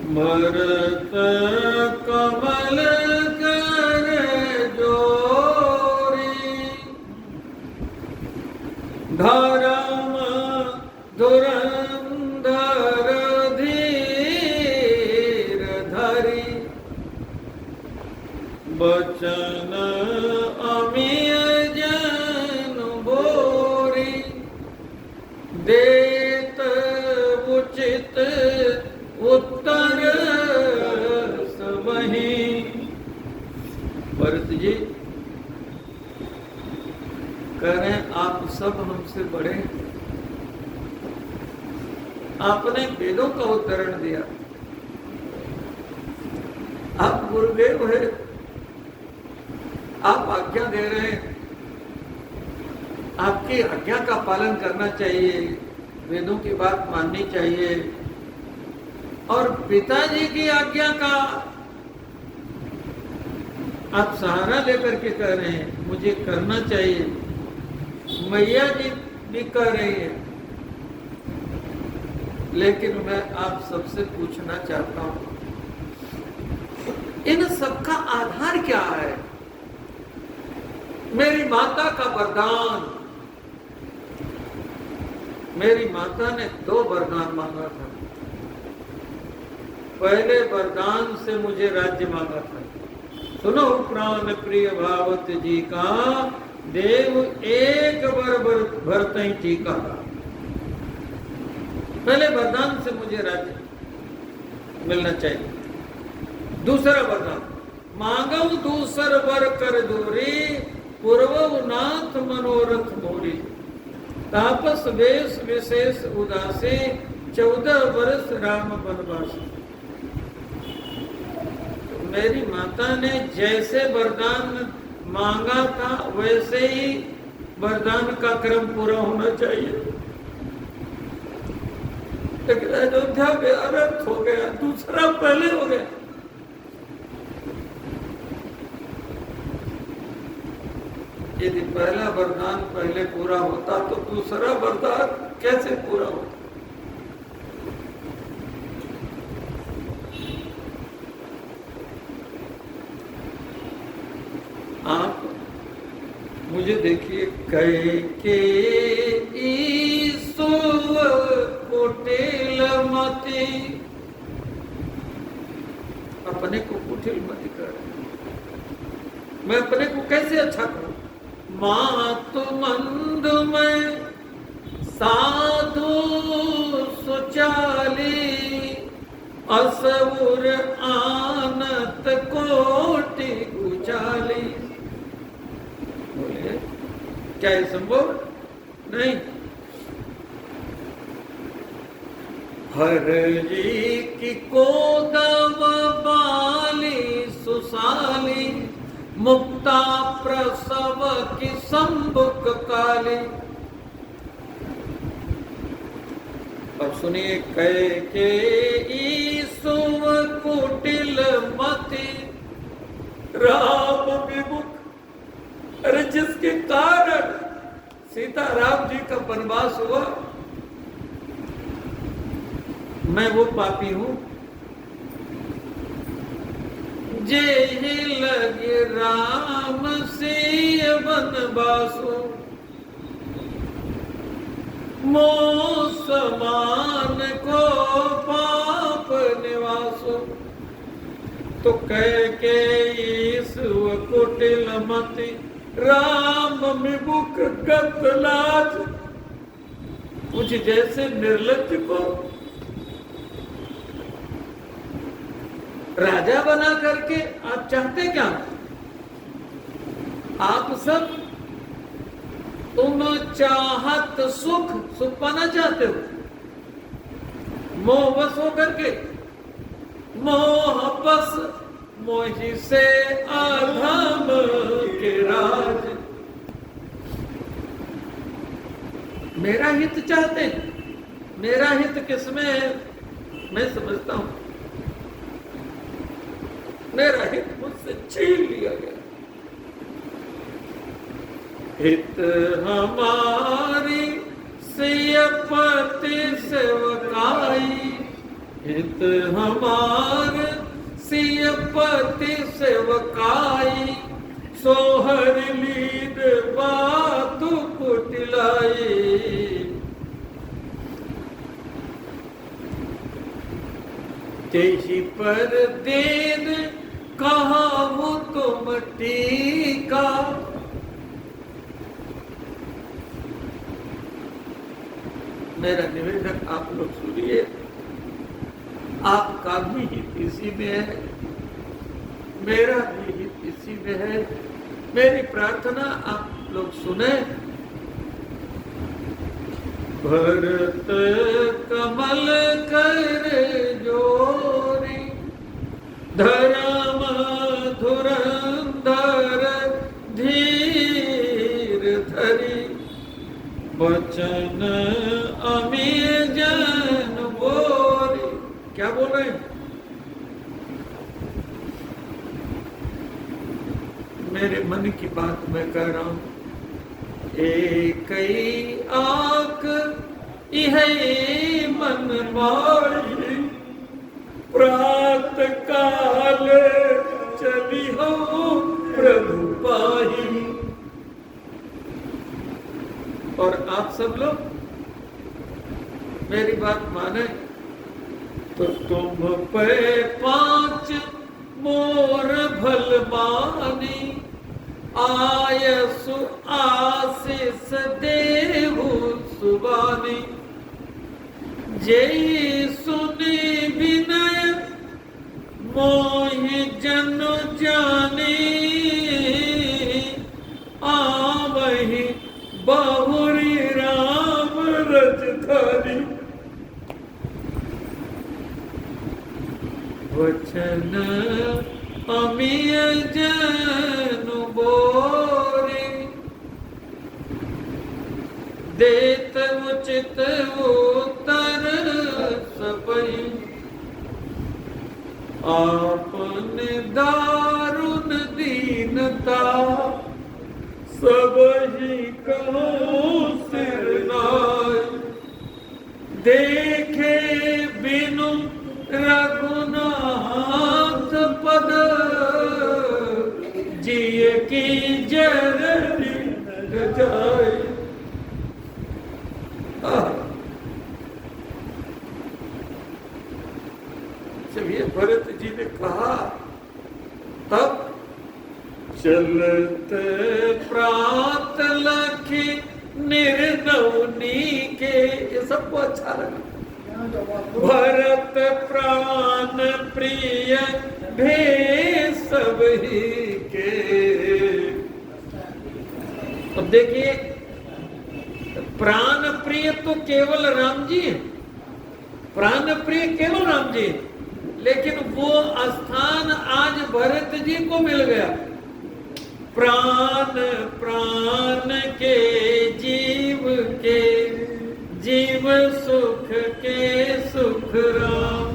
भरत कमल कर जोरी, धर्म धुरंधर धीर धरी, बचन अमीय जन बोरी, देत उचित उत्तर सबहि। भरत जी कह रहे हैं आप सब हमसे बड़े, आपने वेदों का उद्धरण दिया, आप गुरुदेव है, आप आज्ञा दे रहे हैं, आपकी आज्ञा का पालन करना चाहिए, वेदों की बात माननी चाहिए। और पिताजी की आज्ञा का आप सहारा लेकर के कह रहे हैं मुझे करना चाहिए। मैया जी भी कह रही है, लेकिन मैं आप सबसे पूछना चाहता हूं, इन सबका आधार क्या है? मेरी माता का वरदान, मेरी माता ने 2 वरदान मांगा था। पहले वरदान से मुझे राज्य मांगा था। सुनो प्राण प्रिय भावत जी का, देव एक वर भरत ही टीका। पहले वरदान से मुझे राज्य मिलना चाहिए। दूसरा वरदान, मांगव दूसर वर कर जोरी, पूर्व नाथ मनोरथ मोरी, तापस वेश विशेष उदासी, 14 वर्ष राम वनवासी। मेरी माता ने जैसे वरदान मांगा था वैसे ही वरदान का क्रम पूरा होना चाहिए। लेकिन अयोध्या में अनर्थ हो गया, दूसरा पहले हो गया। यदि पहला वरदान पहले पूरा होता तो दूसरा वरदान कैसे पूरा होता? आप मुझे देखिए, कैकेयी सुव कुटिल मति, अपने को कुटिल मति कर, मैं अपने को कैसे अच्छा करूं? मातु मंद में साधु सुचाली, असुर आनत कोटि गुचाली। बोलिए क्या ये संभव? नहीं। हर जी की कोदम बाली सुसाली, मुक्ता प्रसव की संबुक काली। अब सुनिए, कैकेयी सुव कुटिल मति, राम विमुख। अरे जिसके कारण सीता राम जी का वनवास हुआ, मैं वो पापी हूं। जे लगे राम से वनवासु, मोह समान को पाप निवासु। तो कैकेयी सुव कुटिल मति, राम विमुख गत लाज। मुझ जैसे निर्लज्ज को राजा बना करके आप चाहते क्या? आप सब तुम चाहत सुख पाना चाहते हो, मोह बस हो करके। मोह बस मोहि से अधम के राज। मेरा हित चाहते, मेरा हित किसमें है? मैं समझता हूं मेरा हित मुझसे छीन लिया गया। हित हमारी सियपति सेवकाई, हित हमार सियपति सेवकाई, सोहर लीद बातु कुटिलाई। तेहि पर देन कहाहु तुम टीका, मेरा निवेदन आप लोग सुनिए, आपका भी हित इसी में है, मेरा भी हित इसी में है। मेरी प्रार्थना आप लोग सुने। भरत कमल कर जोरी, धर्म धुरंधर धीर धरी, वचन अमीय जन बोरी। क्या बोल रहे हैं? मेरे मन की बात मैं कह रहा हूं। एक आंख यह मन मारी, प्रात काल चली हो प्रभु पाही। और आप सब लोग मेरी बात माने तो तुम पे 5 मोर भल मानी, आयसु आशीष देहु सुबानी। जय सुनी विनय मोहि जन जानी, आवहि बहुरी राम रजधारी। वचन अमीय जन बोरे, देत उचित उत्तर सबई। आपने दारुण दीनता, सबहि कहो सिर नाय। देखे बिनु रघुनाथ पद, जिय की जरनी जाए। जब ये भरत जी ने कहा, तब चलत प्रात लखी निर्नवनी के, ये सबको अच्छा लगा। भरत प्राण प्रिय भेष सबही के। अब देखिए, प्राण प्रिय तो केवल राम जी है, प्राण प्रिय केवल राम जी, लेकिन वो स्थान आज भरत जी को मिल गया। प्राण प्राण के जीव के, जीव सुख के सुख राम।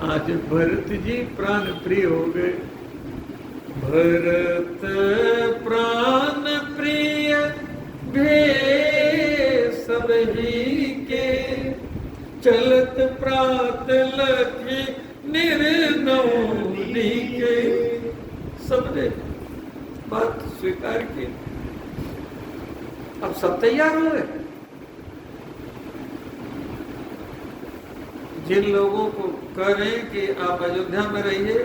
आज भरत जी प्राण प्रिय हो गए। भरत प्राण प्रिय भेष सबही के, चलत प्रात लखी निर्नवनी के। सबने बात स्वीकार की। अब सब तैयार हो गए। जिन लोगों को कह रहे हैं कि आप अयोध्या में रहिए,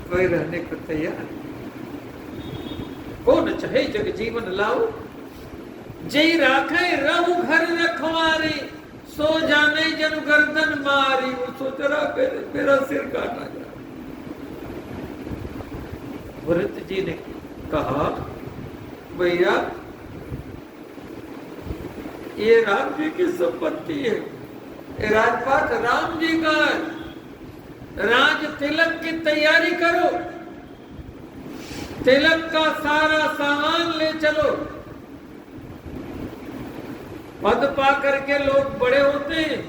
कोई रहने को तैयार। कौन चाहे जग जीवन लाओ, जय राखे रहु घर रखवारे, सो जाने जन गर्दन मारी। वो सोच रहा मेरा सिर काटा जाए। भरत जी ने कहा, भैया ये राम जी की संपत्ति है, ये राजपाट राम जी का है। राज तिलक की तैयारी करो, तिलक का सारा सामान ले चलो। पद पा करके लोग बड़े होते हैं।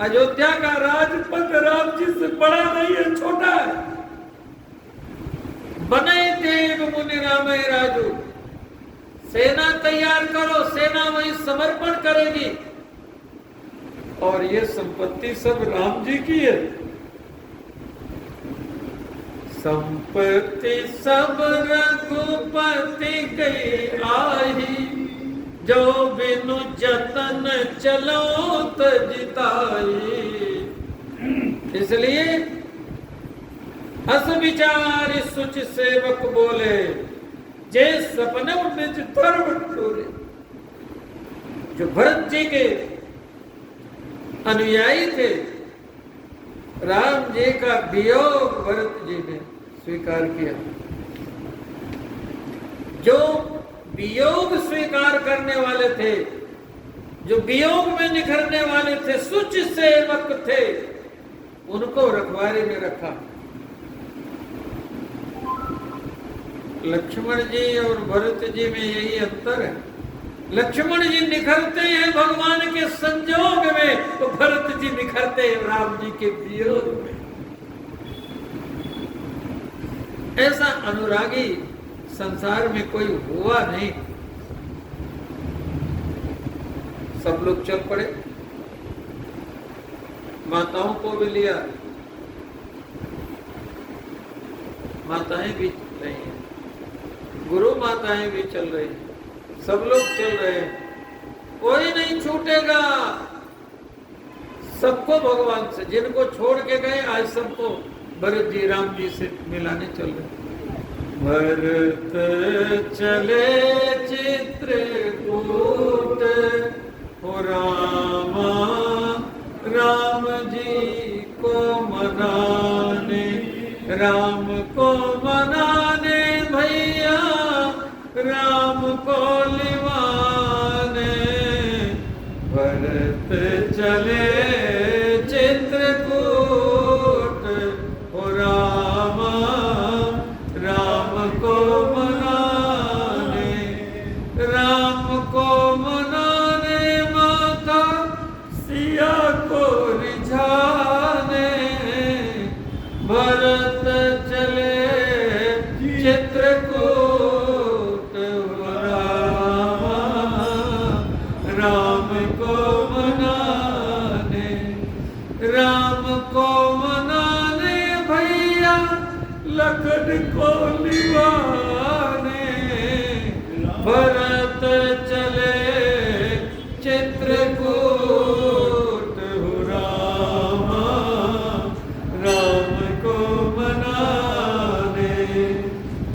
अयोध्या का राजपद राम जी से बड़ा नहीं है, छोटा है। बने देव मुनि रामय राजू, सेना तैयार करो, सेना वही समर्पण करेगी। और ये संपत्ति सब राम जी की है। संपत्ति सब रघुपति गई आही, जो बिनु जतन चलो तजिताई। इसलिए अस विचार सुच सेवक बोले, जे सपने निज धर्म टोरे। जो भरत जी के अनुयायी थे, राम जी का वियोग भरत जी ने स्वीकार किया। जो वियोग स्वीकार करने वाले थे, जो वियोग में निखरने वाले थे, सुच सेवक थे, उनको रखवारी में रखा। लक्ष्मण जी और भरत जी में यही अंतर है। लक्ष्मण जी निखरते हैं भगवान के संजोग में, तो भरत जी निखरते हैं राम जी के वियोग में। ऐसा अनुरागी संसार में कोई हुआ नहीं। सब लोग चल पड़े, माताओं को भी लिया, माताएं भी चल रही हैं, गुरु माताएं भी चल रही हैं, सब लोग चल रहे हैं। कोई नहीं छूटेगा, सबको भगवान से, जिनको छोड़ के गए आज सबको भरत जी राम जी से मिलाने चल रहे। भरत चले चित्रकूट, हो रामा राम जी को मनाने, राम को मनाने भैया, राम को लिवाने। भरत चले चित्रकूट, हो रामा राम को मनाने, राम को मनाने, माता सिया को रिझाने। भरत चले चित्रकूट, राम को मनाने, राम को मनाने भैया, लखन को लिवा।